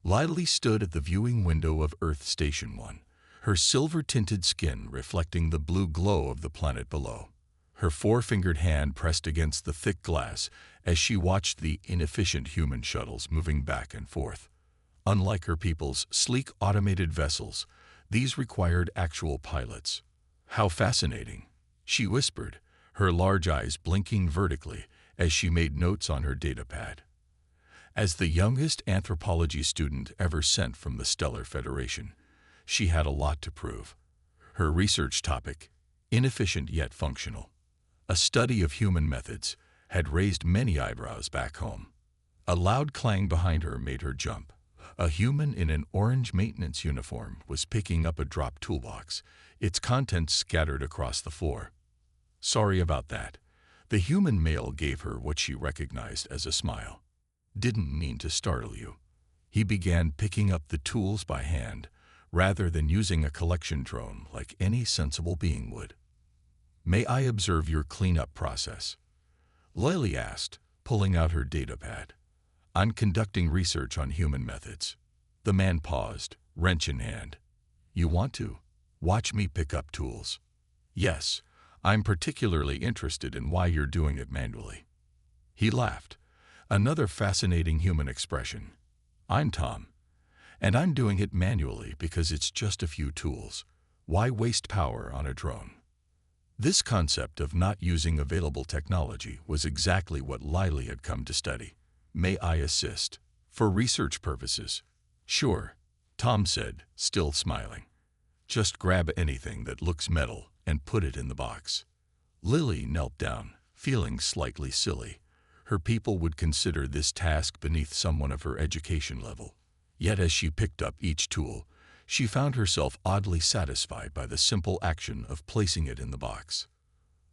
Lily stood at the viewing window of Earth Station 1, her silver-tinted skin reflecting the blue glow of the planet below. Her four-fingered hand pressed against the thick glass as she watched the inefficient human shuttles moving back and forth. Unlike her people's sleek automated vessels, these required actual pilots. "How fascinating," she whispered, her large eyes blinking vertically as she made notes on her datapad. As the youngest anthropology student ever sent from the Stellar Federation, she had a lot to prove. Her research topic, inefficient yet functional, a study of human methods, had raised many eyebrows back home. A loud clang behind her made her jump. A human in an orange maintenance uniform was picking up a dropped toolbox, its contents scattered across the floor. "Sorry about that." The human male gave her what she recognized as a smile. "Didn't mean to startle you." He began picking up the tools by hand, rather than using a collection drone like any sensible being would. "May I observe your cleanup process?" Lily asked, pulling out her datapad. "I'm conducting research on human methods." The man paused, wrench in hand. "You want to watch me pick up tools?" "Yes, I'm particularly interested in why you're doing it manually." He laughed. Another fascinating human expression. "I'm Tom, and I'm doing it manually because it's just a few tools. Why waste power on a drone?" This concept of not using available technology was exactly what Lily had come to study. "May I assist?" "For research purposes." "Sure," Tom said, still smiling. "Just grab anything that looks metal and put it in the box." Lily knelt down, feeling slightly silly. Her people would consider this task beneath someone of her education level. Yet as she picked up each tool, she found herself oddly satisfied by the simple action of placing it in the box.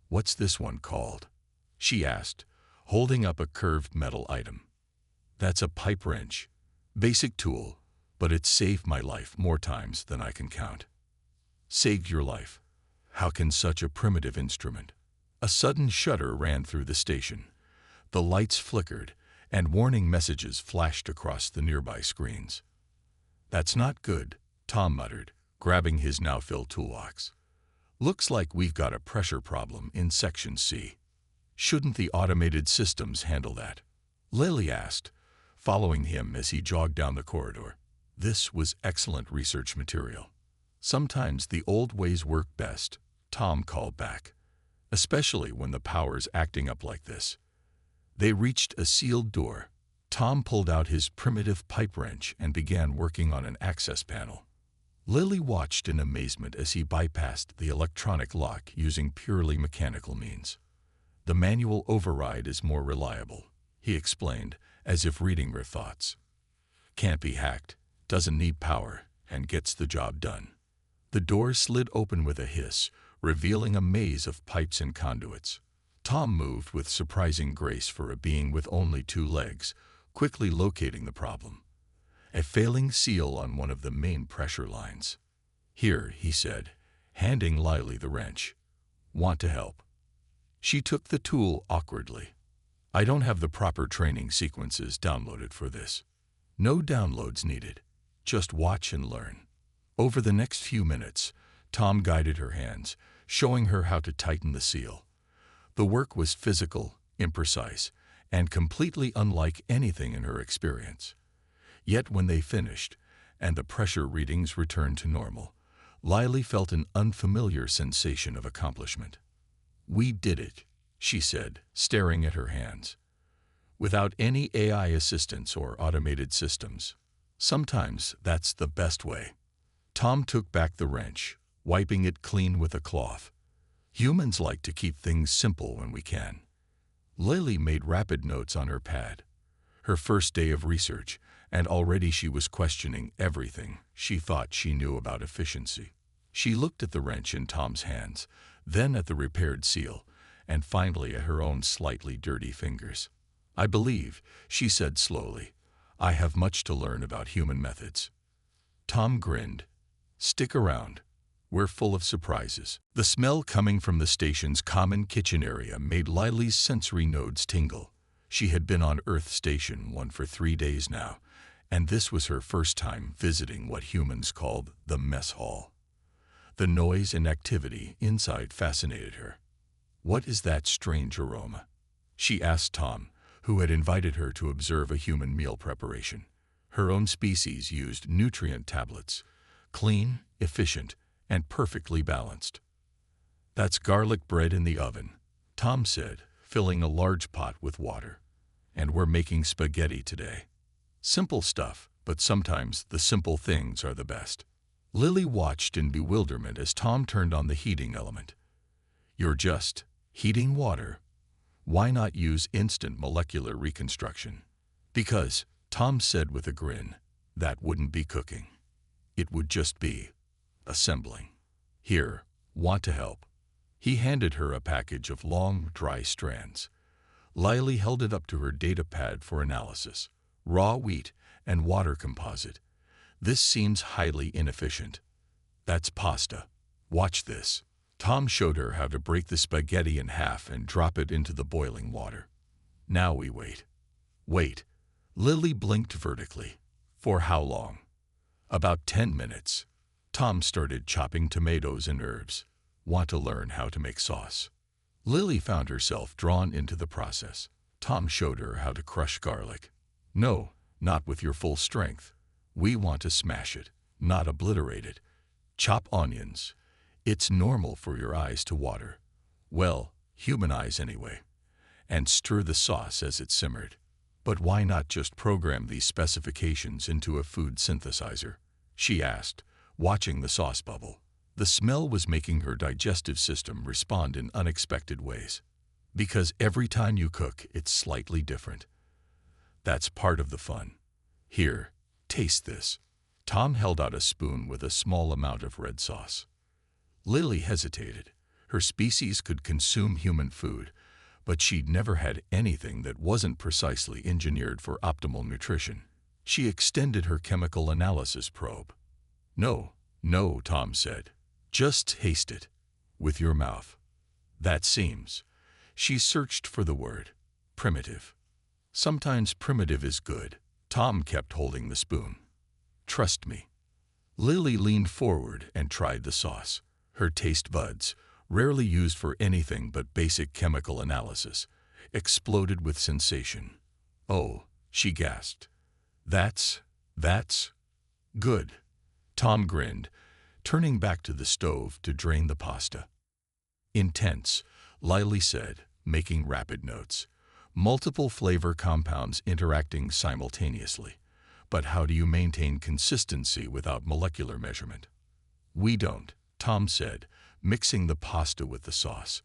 "What's this one called?" she asked, holding up a curved metal item. "That's a pipe wrench. Basic tool, but it's saved my life more times than I can count." "Saved your life? How can such a primitive instrument?" A sudden shudder ran through the station. The lights flickered, and warning messages flashed across the nearby screens. "That's not good," Tom muttered, grabbing his now-filled toolbox. "Looks like we've got a pressure problem in Section C. Shouldn't the automated systems handle that?" Lily asked, following him as he jogged down the corridor. This was excellent research material. "Sometimes the old ways work best," Tom called back, "especially when the power's acting up like this." They reached a sealed door. Tom pulled out his primitive pipe wrench and began working on an access panel. Lily watched in amazement as he bypassed the electronic lock using purely mechanical means. "The manual override is more reliable," he explained, as if reading her thoughts. "Can't be hacked, doesn't need power, and gets the job done." The door slid open with a hiss, revealing a maze of pipes and conduits. Tom moved with surprising grace for a being with only 2 legs, quickly locating the problem. A failing seal on one of the main pressure lines. "Here," he said, handing Lily the wrench. "Want to help?" She took the tool awkwardly. "I don't have the proper training sequences downloaded for this." "No downloads needed. Just watch and learn." Over the next few minutes, Tom guided her hands, showing her how to tighten the seal. The work was physical, imprecise, and completely unlike anything in her experience. Yet when they finished, and the pressure readings returned to normal, Lily felt an unfamiliar sensation of accomplishment. "We did it," she said, staring at her hands. "Without any AI assistance or automated systems. Sometimes that's the best way." Tom took back the wrench, wiping it clean with a cloth. "Humans like to keep things simple when we can." Lily made rapid notes on her pad. Her first day of research, and already she was questioning everything she thought she knew about efficiency. She looked at the wrench in Tom's hands, then at the repaired seal, and finally at her own slightly dirty fingers. "I believe," she said slowly, "I have much to learn about human methods." Tom grinned. "Stick around. We're full of surprises." The smell coming from the station's common kitchen area made Lily's sensory nodes tingle. She had been on Earth Station 1 for 3 days now, And this was her first time visiting what humans called the mess hall. The noise and activity inside fascinated her. "What is that strange aroma?" she asked Tom, who had invited her to observe a human meal preparation. Her own species used nutrient tablets, clean, efficient, and perfectly balanced. "That's garlic bread in the oven," Tom said, filling a large pot with water. "And we're making spaghetti today." Simple stuff, but sometimes the simple things are the best. Lily watched in bewilderment as Tom turned on the heating element. "You're just heating water. Why not use instant molecular reconstruction?" "Because," Tom said with a grin, "that wouldn't be cooking. It would just be assembling. Here, want to help?" He handed her a package of long, dry strands. Lily held it up to her data pad for analysis. "Raw wheat and water composite. This seems highly inefficient." "That's pasta. Watch this." Tom showed her how to break the spaghetti in half and drop it into the boiling water. "Now we wait." "Wait." Lily blinked vertically. "For how long?" "About 10 minutes. Tom started chopping tomatoes and herbs. "Want to learn how to make sauce?" Lily found herself drawn into the process. Tom showed her how to crush garlic. "No, not with your full strength. We want to smash it, not obliterate it. Chop onions. It's normal for your eyes to water. Well, human eyes anyway. And stir the sauce as it simmered." "But why not just program these specifications into a food synthesizer?" she asked, watching the sauce bubble. The smell was making her digestive system respond in unexpected ways. "Because every time you cook, it's slightly different. That's part of the fun. Here, taste this." Tom held out a spoon with a small amount of red sauce. Lily hesitated. Her species could consume human food, but she'd never had anything that wasn't precisely engineered for optimal nutrition. She extended her chemical analysis probe. "No, no," Tom said. "Just taste it. With your mouth." "That seems..." She searched for the word. "Primitive." "Sometimes primitive is good." Tom kept holding the spoon. "Trust me." Lily leaned forward and tried the sauce. Her taste buds, rarely used for anything but basic chemical analysis, exploded with sensation. "Oh," she gasped. That's good." Tom grinned, turning back to the stove to drain the pasta. "Intense," Lily said, making rapid notes. "Multiple flavor compounds interacting simultaneously. But how do you maintain consistency without molecular measurement?" "We don't," Tom said, mixing the pasta with the sauce.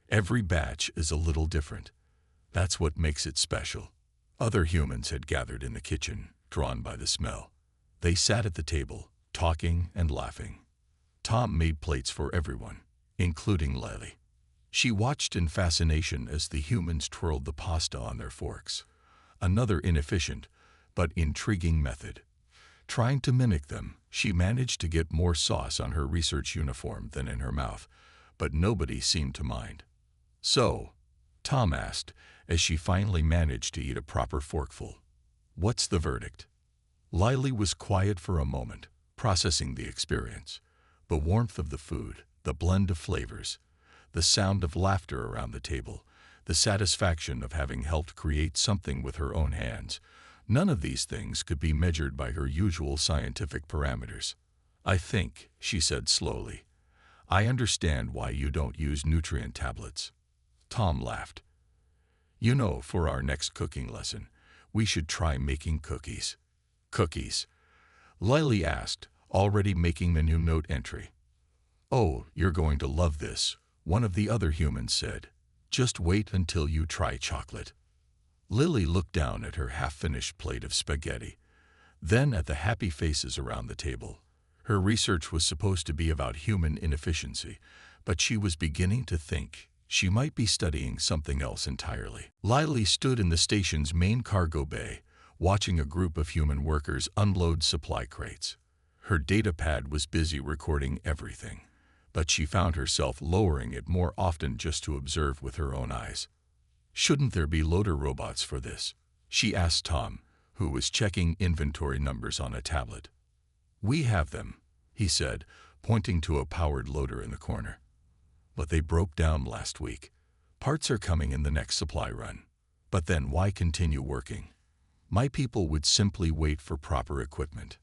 "Every batch is a little different. That's what makes it special." Other humans had gathered in the kitchen, drawn by the smell. They sat at the table, talking and laughing. Tom made plates for everyone, including Lily. She watched in fascination as the humans twirled the pasta on their forks. Another inefficient, but intriguing method. Trying to mimic them, she managed to get more sauce on her research uniform than in her mouth, but nobody seemed to mind. "So," Tom asked, as she finally managed to eat a proper forkful, "what's the verdict?" Lily was quiet for a moment, processing the experience. The warmth of the food, the blend of flavors, the sound of laughter around the table, the satisfaction of having helped create something with her own hands. None of these things could be measured by her usual scientific parameters. "I think," she said slowly, "I understand why you don't use nutrient tablets." Tom laughed. "You know, for our next cooking lesson, we should try making cookies." "Cookies?" Lily asked, already making the new note entry. "Oh, you're going to love this," one of the other humans said. "Just wait until you try chocolate." Lily looked down at her half-finished plate of spaghetti, then at the happy faces around the table. Her research was supposed to be about human inefficiency, but she was beginning to think she might be studying something else entirely. Lily stood in the station's main cargo bay, watching a group of human workers unload supply crates. Her data pad was busy recording everything, but she found herself lowering it more often just to observe with her own eyes. "Shouldn't there be loader robots for this?" she asked Tom, who was checking inventory numbers on a tablet. "We have them," he said, pointing to a powered loader in the corner. "But they broke down last week. Parts are coming in the next supply run." "But then why continue working? My people would simply wait for proper equipment."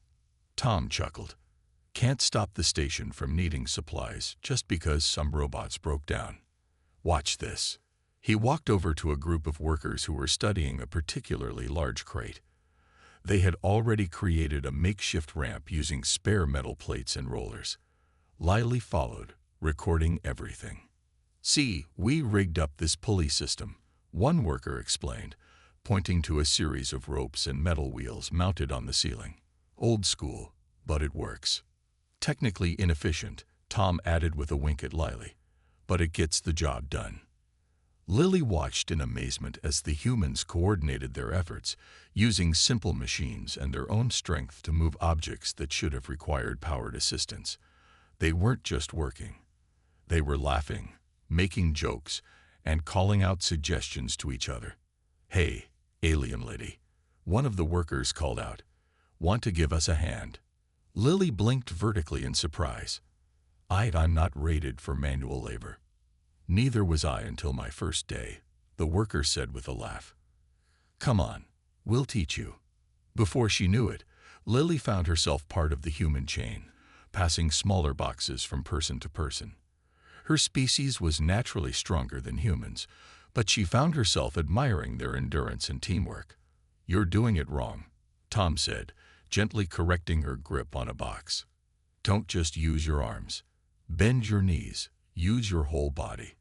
Tom chuckled. "Can't stop the station from needing supplies just because some robots broke down. Watch this." He walked over to a group of workers who were studying a particularly large crate. They had already created a makeshift ramp using spare metal plates and rollers. Lily followed, recording everything. "See, we rigged up this pulley system," one worker explained, pointing to a series of ropes and metal wheels mounted on the ceiling. "Old school, but it works." "Technically inefficient," Tom added with a wink at Lily, "but it gets the job done." Lily watched in amazement as the humans coordinated their efforts, using simple machines and their own strength to move objects that should have required powered assistance. They weren't just working. They were laughing, making jokes, and calling out suggestions to each other. "Hey, alien lady," one of the workers called out. "Want to give us a hand?" Lily blinked vertically in surprise. "I'm not rated for manual labor." "Neither was I until my first day," the worker said with a laugh. "Come on, we'll teach you." Before she knew it, Lily found herself part of the human chain, passing smaller boxes from person to person. Her species was naturally stronger than humans, but she found herself admiring their endurance and teamwork. "You're doing it wrong," Tom said, gently correcting her grip on a box. "Don't just use your arms. Bend your knees. Use your whole body."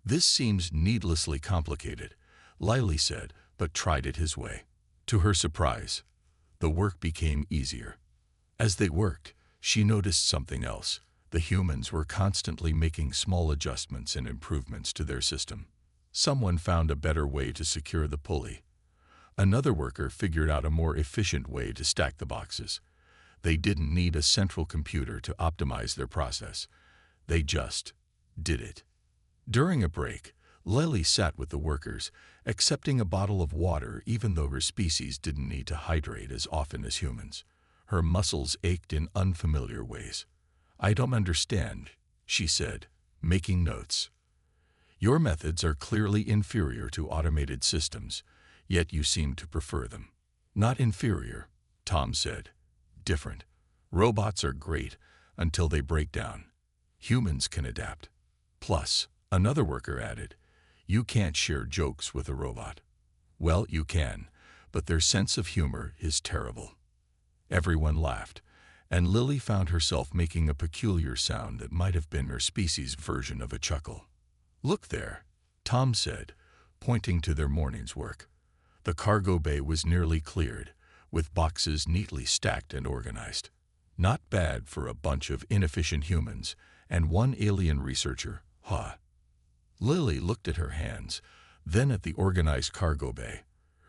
"This seems needlessly complicated," Lily said, but tried it his way. To her surprise, the work became easier. As they worked, she noticed something else. The humans were constantly making small adjustments and improvements to their system. Someone found a better way to secure the pulley. Another worker figured out a more efficient way to stack the boxes. They didn't need a central computer to optimize their process. They just did it. During a break, Lily sat with the workers, accepting a bottle of water even though her species didn't need to hydrate as often as humans. Her muscles ached in unfamiliar ways. "I don't understand," she said, making notes. "Your methods are clearly inferior to automated systems, yet you seem to prefer them." "Not inferior," Tom said. "Different. Robots are great until they break down. Humans can adapt." "Plus," another worker added, "you can't share jokes with a robot." "Well, you can, but their sense of humor is terrible." Everyone laughed, and Lily found herself making a peculiar sound that might have been her species' version of a chuckle. "Look there," Tom said, pointing to their morning's work. The cargo bay was nearly cleared, with boxes neatly stacked and organized. Not bad for a bunch of inefficient humans and one alien researcher, huh? Lily looked at her hands, then at the organized cargo bay.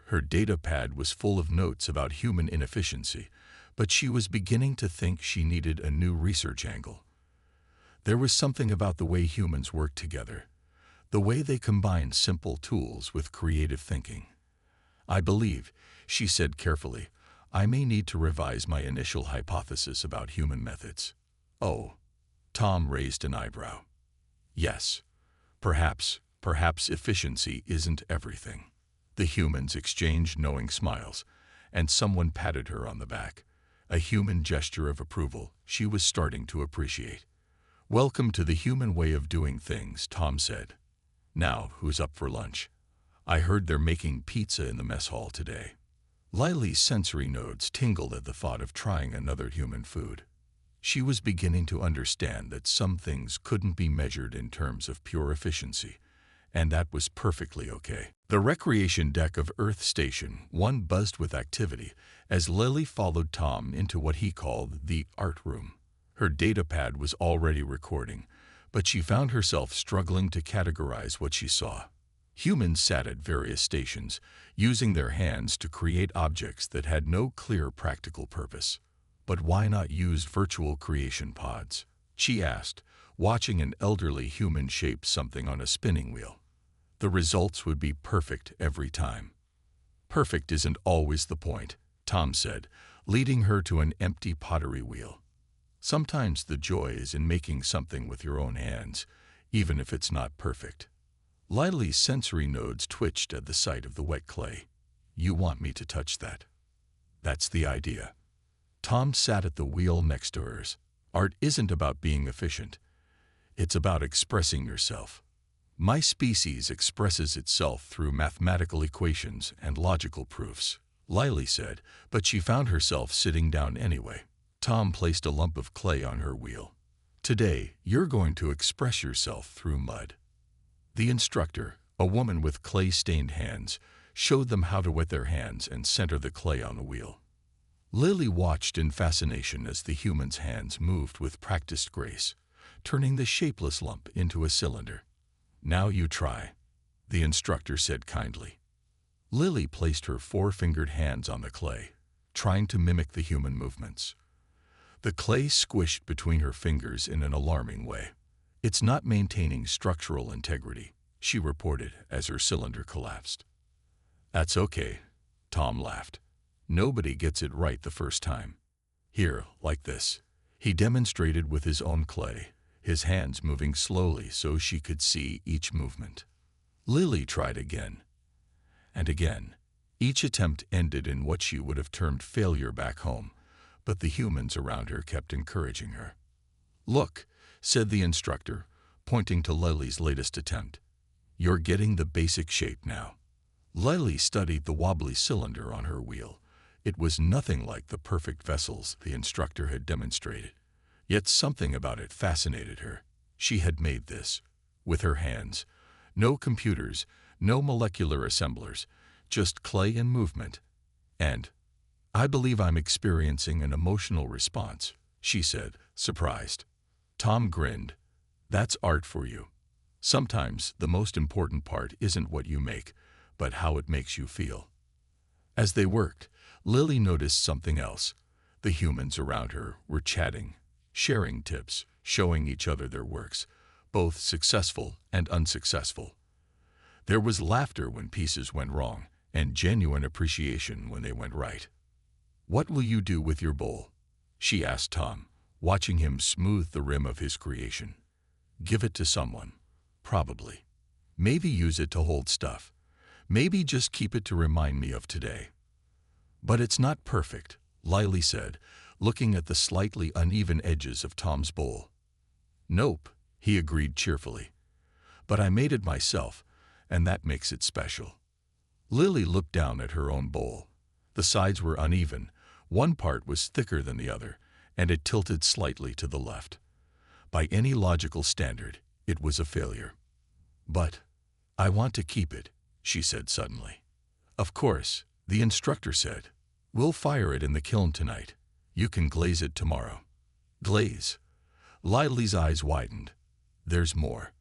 Her data pad was full of notes about human inefficiency, but she was beginning to think she needed a new research angle. There was something about the way humans work together, the way they combine simple tools with creative thinking. "I believe," she said carefully, "I may need to revise my initial hypothesis about human methods." "Oh," Tom raised an eyebrow. "Yes, perhaps efficiency isn't everything." The humans exchanged knowing smiles, and someone patted her on the back, a human gesture of approval she was starting to appreciate. "Welcome to the human way of doing things," Tom said. "Now, who's up for lunch? I heard they're making pizza in the mess hall today." Lily's sensory nodes tingled at the thought of trying another human food. She was beginning to understand that some things couldn't be measured in terms of pure efficiency, and that was perfectly okay. The recreation deck of Earth Station 1 buzzed with activity as Lily followed Tom into what he called the art room. Her datapad was already recording, but she found herself struggling to categorize what she saw. Humans sat at various stations, using their hands to create objects that had no clear practical purpose. "But why not use virtual creation pods?" she asked, watching an elderly human shape something on a spinning wheel. "The results would be perfect every time." Perfect isn't always the point, Tom said, leading her to an empty pottery wheel. Sometimes the joy is in making something with your own hands, even if it's not perfect. Lily's sensory nodes twitched at the sight of the wet clay. You want me to touch that? That's the idea. Tom sat at the wheel next to hers. Art isn't about being efficient. It's about expressing yourself. My species expresses itself through mathematical equations and logical proofs, Lily said, but she found herself sitting down anyway. Tom placed a lump of clay on her wheel. Today, you're going to express yourself through mud. The instructor, a woman with clay-stained hands, showed them how to wet their hands and center the clay on the wheel. Lily watched in fascination as the human's hands moved with practiced grace, turning the shapeless lump into a cylinder. Now you try, the instructor said kindly. Lily placed her four-fingered hands on the clay, trying to mimic the human movements. The clay squished between her fingers in an alarming way. It's not maintaining structural integrity, she reported as her cylinder collapsed. That's okay, Tom laughed. Nobody gets it right the first time. Here, like this. He demonstrated with his own clay, his hands moving slowly so she could see each movement. Lily tried again and again. Each attempt ended in what she would have termed failure back home, but the humans around her kept encouraging her. Look, said the instructor, pointing to Lily's latest attempt. You're getting the basic shape now. Lily studied the wobbly cylinder on her wheel. It was nothing like the perfect vessels the instructor had demonstrated. Yet something about it fascinated her. She had made this with her hands. No computers, no molecular assemblers, just clay and movement. And I believe I'm experiencing an emotional response, she said, surprised. Tom grinned. That's art for you. Sometimes the most important part isn't what you make, but how it makes you feel. As they worked, Lily noticed something else. The humans around her were chatting, sharing tips, showing each other their works, both successful and unsuccessful. There was laughter when pieces went wrong, and genuine appreciation when they went right. What will you do with your bowl? She asked Tom, watching him smooth the rim of his creation. Give it to someone. Probably. Maybe use it to hold stuff. Maybe just keep it to remind me of today. But it's not perfect, Lily said, looking at the slightly uneven edges of Tom's bowl. Nope, he agreed cheerfully. But I made it myself, and that makes it special. Lily looked down at her own bowl. The sides were uneven. One part was thicker than the other, and it tilted slightly to the left. By any logical standard, it was a failure. But I want to keep it, she said suddenly. Of course, the instructor said. We'll fire it in the kiln tonight. You can glaze it tomorrow. Glaze? Lily's eyes widened. There's more.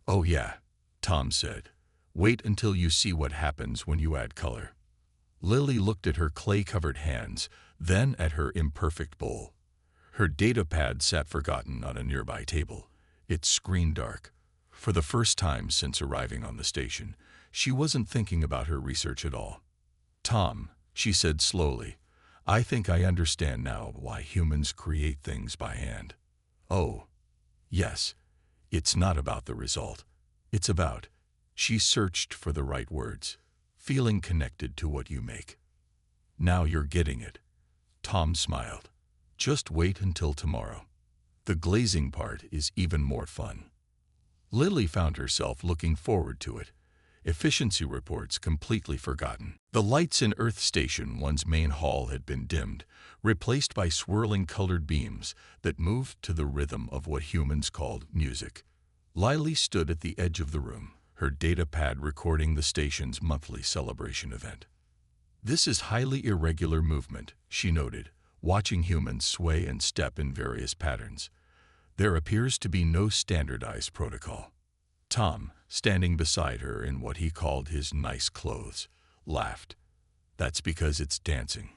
Oh yeah, Tom said. Wait until you see what happens when you add color. Lily looked at her clay-covered hands, then at her imperfect bowl. Her data pad sat forgotten on a nearby table, its screen dark. For the first time since arriving on the station, she wasn't thinking about her research at all. Tom, she said slowly, I think I understand now why humans create things by hand. Oh, yes, it's not about the result. It's about, she searched for the right words, feeling connected to what you make. Now you're getting it. Tom smiled. Just wait until tomorrow. The glazing part is even more fun. Lily found herself looking forward to it. Efficiency reports completely forgotten. The lights in Earth Station 1's main hall had been dimmed, replaced by swirling colored beams that moved to the rhythm of what humans called music. Lily stood at the edge of the room, her data pad recording the station's monthly celebration event. This is highly irregular movement, she noted, watching humans sway and step in various patterns. There appears to be no standardized protocol. Tom, standing beside her in what he called his nice clothes, laughed. That's because it's dancing.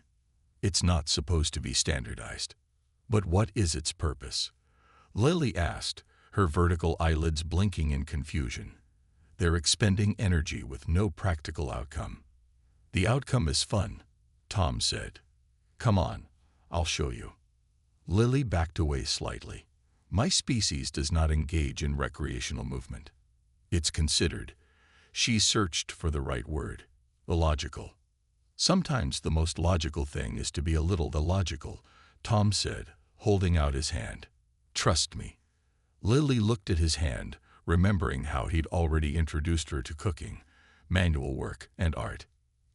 It's not supposed to be standardized. But what is its purpose? Lily asked, her vertical eyelids blinking in confusion. They're expending energy with no practical outcome. The outcome is fun, Tom said. Come on, I'll show you. Lily backed away slightly. My species does not engage in recreational movement. It's considered. She searched for the right word. Illogical. Sometimes the most logical thing is to be a little illogical, Tom said, holding out his hand. Trust me. Lily looked at his hand, remembering how he'd already introduced her to cooking, manual work, and art.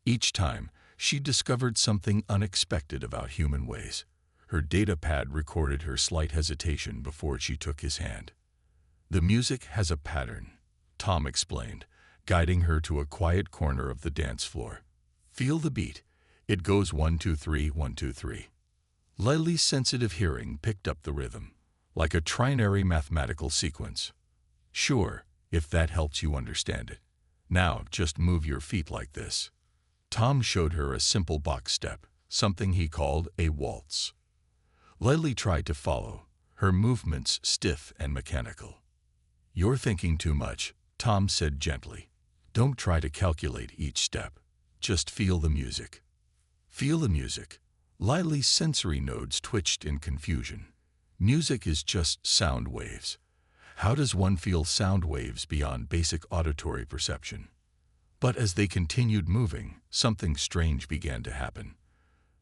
Each time, she discovered something unexpected about human ways. Her data pad recorded her slight hesitation before she took his hand. The music has a pattern, Tom explained, guiding her to a quiet corner of the dance floor. Feel the beat. It goes 1, 2, 3, 1, 2, 3. Lily's sensitive hearing picked up the rhythm, like a trinary mathematical sequence. Sure, if that helps you understand it. Now, just move your feet like this. Tom showed her a simple box step, something he called a waltz. Lily tried to follow, her movements stiff and mechanical. You're thinking too much, Tom said gently. Don't try to calculate each step. Just feel the music. Feel the music. Lily's sensory nodes twitched in confusion. Music is just sound waves. How does one feel sound waves beyond basic auditory perception? But as they continued moving, something strange began to happen.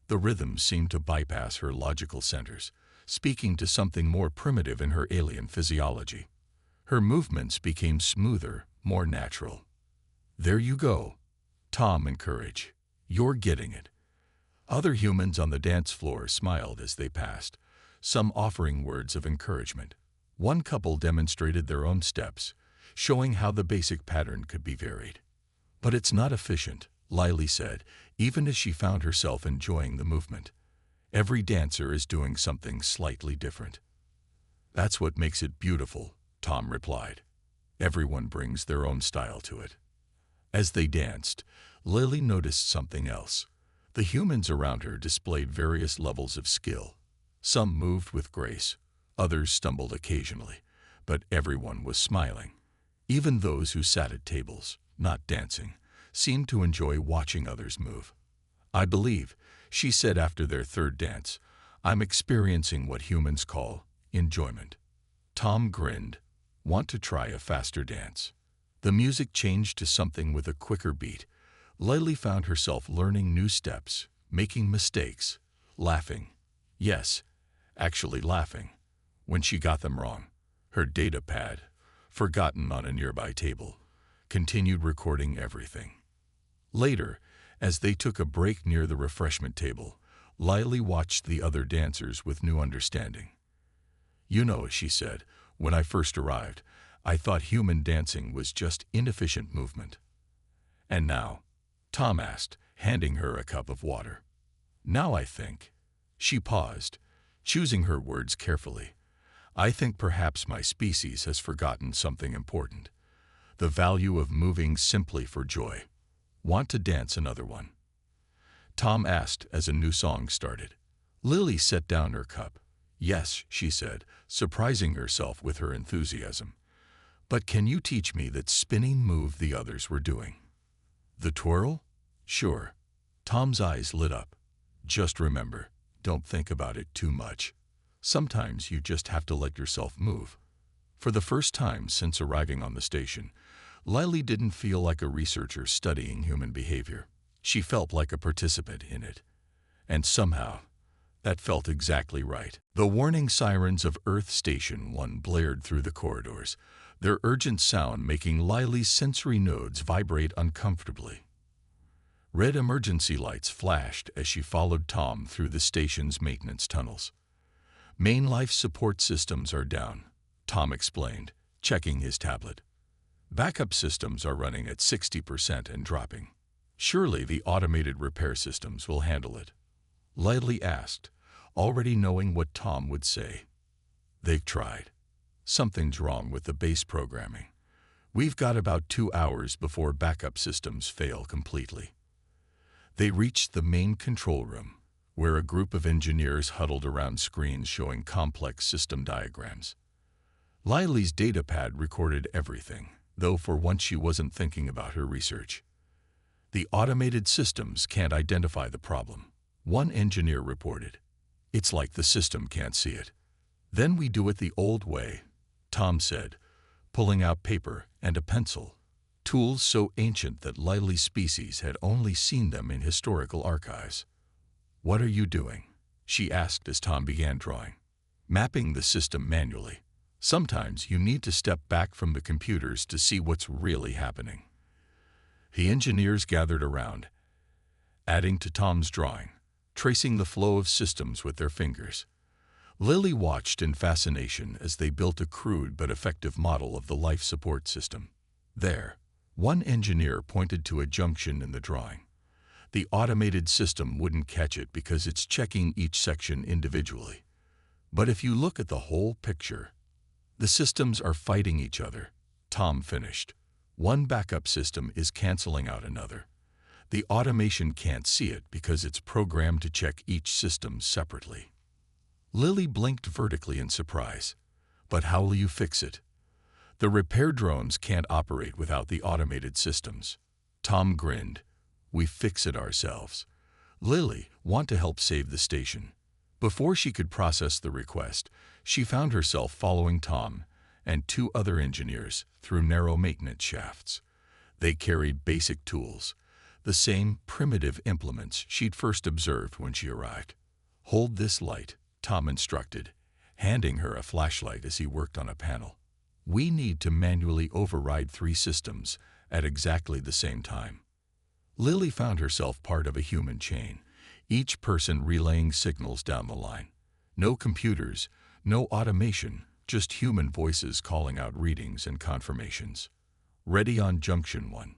The rhythm seemed to bypass her logical centers, speaking to something more primitive in her alien physiology. Her movements became smoother, more natural. There you go, Tom encouraged. You're getting it. Other humans on the dance floor smiled as they passed, some offering words of encouragement. One couple demonstrated their own steps, showing how the basic pattern could be varied. But it's not efficient, Lily said, even as she found herself enjoying the movement. Every dancer is doing something slightly different. That's what makes it beautiful, Tom replied. Everyone brings their own style to it. As they danced, Lily noticed something else. The humans around her displayed various levels of skill. Some moved with grace, others stumbled occasionally, but everyone was smiling. Even those who sat at tables, not dancing, seemed to enjoy watching others move. I believe, she said after their third dance, I'm experiencing what humans call enjoyment. Tom grinned. Want to try a faster dance? The music changed to something with a quicker beat. Lily found herself learning new steps, making mistakes, laughing. Yes, actually laughing. When she got them wrong, her data pad, forgotten on a nearby table, continued recording everything. Later, as they took a break near the refreshment table, Lily watched the other dancers with new understanding. You know, she said, when I first arrived, I thought human dancing was just inefficient movement. And now, Tom asked, handing her a cup of water. Now I think. She paused, choosing her words carefully. I think perhaps my species has forgotten something important. The value of moving simply for joy. Want to dance another one? Tom asked as a new song started. Lily set down her cup. Yes, she said, surprising herself with her enthusiasm. But can you teach me that spinning move the others were doing? The twirl? Sure. Tom's eyes lit up. Just remember, don't think about it too much. Sometimes you just have to let yourself move. For the first time since arriving on the station, Lily didn't feel like a researcher studying human behavior. She felt like a participant in it. And somehow, that felt exactly right. The warning sirens of Earth Station 1 blared through the corridors, their urgent sound making Lily's sensory nodes vibrate uncomfortably. Red emergency lights flashed as she followed Tom through the station's maintenance tunnels. Main life support systems are down, Tom explained, checking his tablet. Backup systems are running at 60% and dropping. Surely the automated repair systems will handle it. Lily asked, already knowing what Tom would say. They've tried. Something's wrong with the base programming. We've got about 2 hours before backup systems fail completely. They reached the main control room, where a group of engineers huddled around screens showing complex system diagrams. Lily's datapad recorded everything, though for once she wasn't thinking about her research. The automated systems can't identify the problem. One engineer reported. It's like the system can't see it. Then we do it the old way, Tom said, pulling out paper and a pencil, tools so ancient that Lily's species had only seen them in historical archives. What are you doing? She asked as Tom began drawing. Mapping the system manually. Sometimes you need to step back from the computers to see what's really happening. The engineers gathered around, adding to Tom's drawing, tracing the flow of systems with their fingers. Lily watched in fascination as they built a crude but effective model of the life support system. There, one engineer pointed to a junction in the drawing. The automated system wouldn't catch it because it's checking each section individually. But if you look at the whole picture, the systems are fighting each other. Tom finished. One backup system is canceling out another. The automation can't see it because it's programmed to check each system separately. Lily blinked vertically in surprise. But how will you fix it? The repair drones can't operate without the automated systems. Tom grinned. We fix it ourselves. Lily, want to help save the station. Before she could process the request, she found herself following Tom and two other engineers through narrow maintenance shafts. They carried basic tools, the same primitive implements she'd first observed when she arrived. Hold this light, Tom instructed, handing her a flashlight as he worked on a panel. We need to manually override 3 systems at exactly the same time. Lily found herself part of a human chain, each person relaying signals down the line. No computers, no automation, just human voices calling out readings and confirmations. Ready on Junction 1.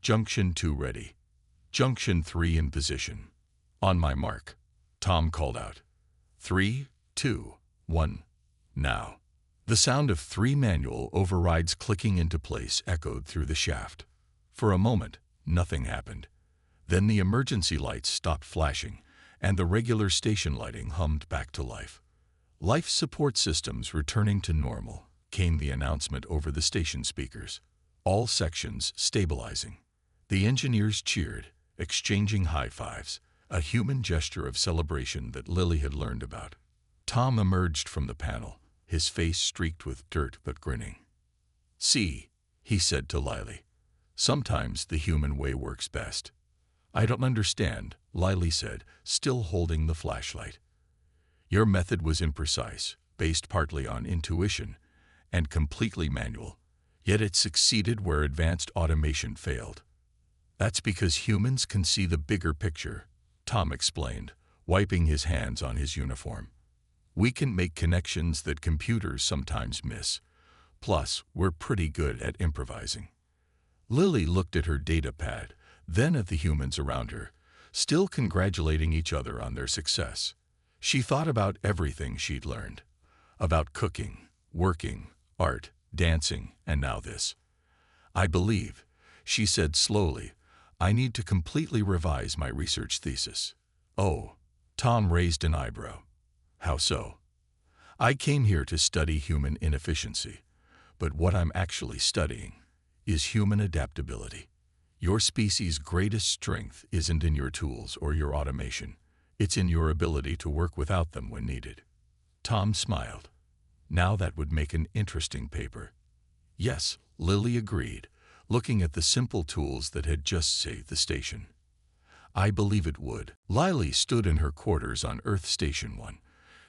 Junction 2 ready. Junction 3 in position. On my mark, Tom called out. 3, 2, 1, now. The sound of 3 manual overrides clicking into place echoed through the shaft. For a moment, nothing happened. Then the emergency lights stopped flashing, and the regular station lighting hummed back to life. Life support systems returning to normal, came the announcement over the station speakers. All sections stabilizing. The engineers cheered, exchanging high fives, a human gesture of celebration that Lily had learned about. Tom emerged from the panel, his face streaked with dirt but grinning. See, he said to Lily, sometimes the human way works best. I don't understand, Lily said, still holding the flashlight. Your method was imprecise, based partly on intuition, and completely manual, yet it succeeded where advanced automation failed. That's because humans can see the bigger picture, Tom explained, wiping his hands on his uniform. We can make connections that computers sometimes miss. Plus, we're pretty good at improvising. Lily looked at her data pad, then at the humans around her, still congratulating each other on their success. She thought about everything she'd learned. About cooking, working, art, dancing, and now this. I believe, she said slowly, I need to completely revise my research thesis. Oh, Tom raised an eyebrow. How so? I came here to study human inefficiency, but what I'm actually studying is human adaptability. Your species' greatest strength isn't in your tools or your automation. It's in your ability to work without them when needed. Tom smiled. Now that would make an interesting paper. Yes, Lily agreed, looking at the simple tools that had just saved the station. I believe it would. Lily stood in her quarters on Earth Station 1,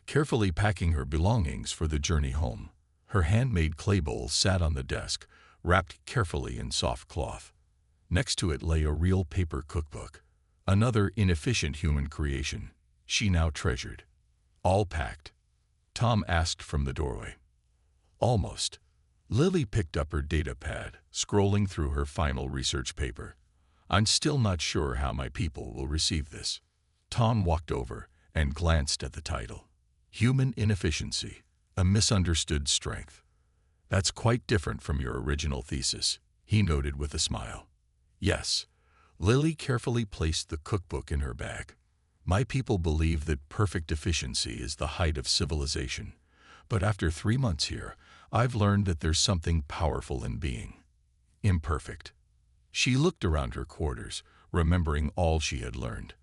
carefully packing her belongings for the journey home. Her handmade clay bowl sat on the desk, wrapped carefully in soft cloth. Next to it lay a real paper cookbook, another inefficient human creation she now treasured. All packed? Tom asked from the doorway. Almost. Lily picked up her data pad, scrolling through her final research paper. I'm still not sure how my people will receive this. Tom walked over and glanced at the title. Human Inefficiency, a Misunderstood Strength. That's quite different from your original thesis, he noted with a smile. Yes. Lily carefully placed the cookbook in her bag. My people believe that perfect efficiency is the height of civilization. But after 3 months here, I've learned that there's something powerful in being imperfect. She looked around her quarters, remembering all she had learned.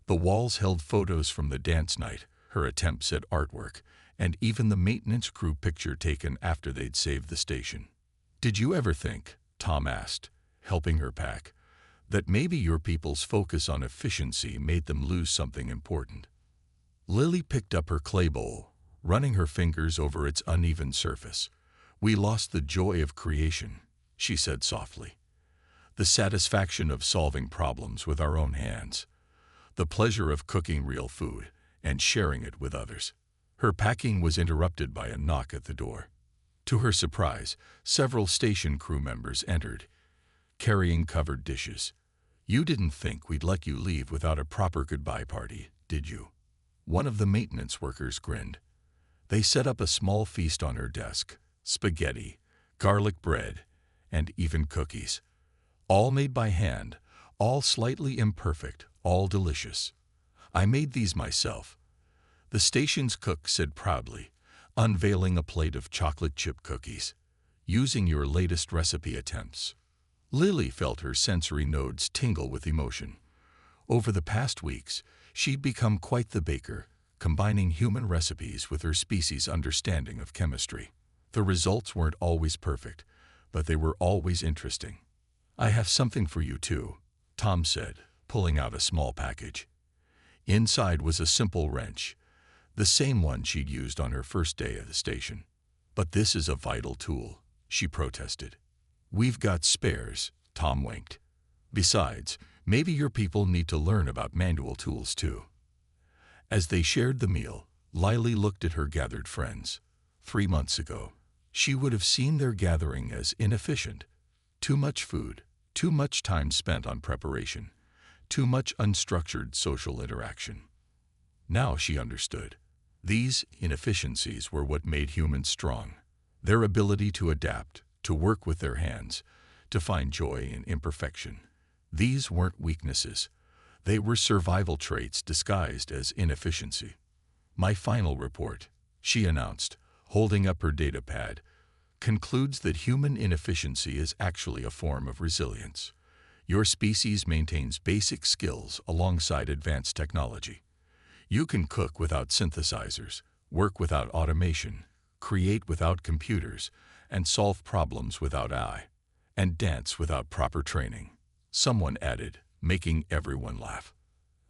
The walls held photos from the dance night, her attempts at artwork, and even the maintenance crew picture taken after they'd saved the station. "Did you ever think," Tom asked, helping her pack, "that maybe your people's focus on efficiency made them lose something important?" Lily picked up her clay bowl, running her fingers over its uneven surface. "We lost the joy of creation," she said softly. "The satisfaction of solving problems with our own hands. The pleasure of cooking real food and sharing it with others." Her packing was interrupted by a knock at the door. To her surprise, several station crew members entered, carrying covered dishes. "You didn't think we'd let you leave without a proper goodbye party, did you?" One of the maintenance workers grinned. They set up a small feast on her desk: spaghetti, garlic bread, and even cookies. All made by hand, all slightly imperfect, all delicious. "I made these myself," the station's cook said proudly, unveiling a plate of chocolate chip cookies. "Using your latest recipe attempts." Lily felt her sensory nodes tingle with emotion. Over the past weeks, she'd become quite the baker, combining human recipes with her species' understanding of chemistry. The results weren't always perfect, but they were always interesting. "I have something for you too," Tom said, pulling out a small package. Inside was a simple wrench, the same one she'd used on her first day at the station. "But this is a vital tool," she protested. "We've got spares," Tom winked. "Besides, maybe your people need to learn about manual tools too." As they shared the meal, Lily looked at her gathered friends. 3 months ago, she would have seen their gathering as inefficient. Too much food, too much time spent on preparation, too much unstructured social interaction. Now she understood. These inefficiencies were what made humans strong. Their ability to adapt, to work with their hands, to find joy in imperfection. These weren't weaknesses. They were survival traits disguised as inefficiency. "My final report," she announced, holding up her data pad, "concludes that human inefficiency is actually a form of resilience. Your species maintains basic skills alongside advanced technology. You can cook without synthesizers, work without automation, create without computers, and solve problems without AI, and dance without proper training," someone added, making everyone laugh.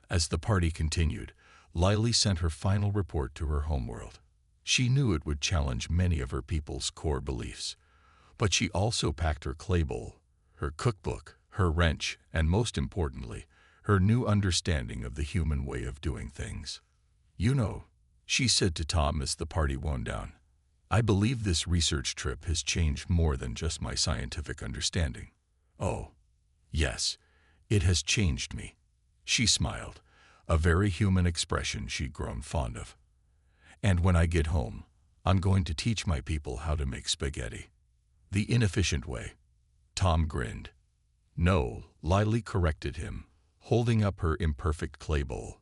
As the party continued, Lily sent her final report to her homeworld. She knew it would challenge many of her people's core beliefs, but she also packed her clay bowl, her cookbook, her wrench, and most importantly, her new understanding of the human way of doing things. "You know," she said to Tom as the party wound down, "I believe this research trip has changed more than just my scientific understanding." "Oh, yes, it has changed me," she smiled, a very human expression she'd grown fond of. "And when I get home, I'm going to teach my people how to make spaghetti." "The inefficient way," Tom grinned. "No," Lily corrected him, holding up her imperfect clay bowl.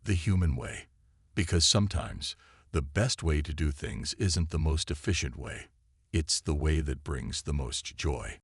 "The human way. Because sometimes, the best way to do things isn't the most efficient way. It's the way that brings the most joy."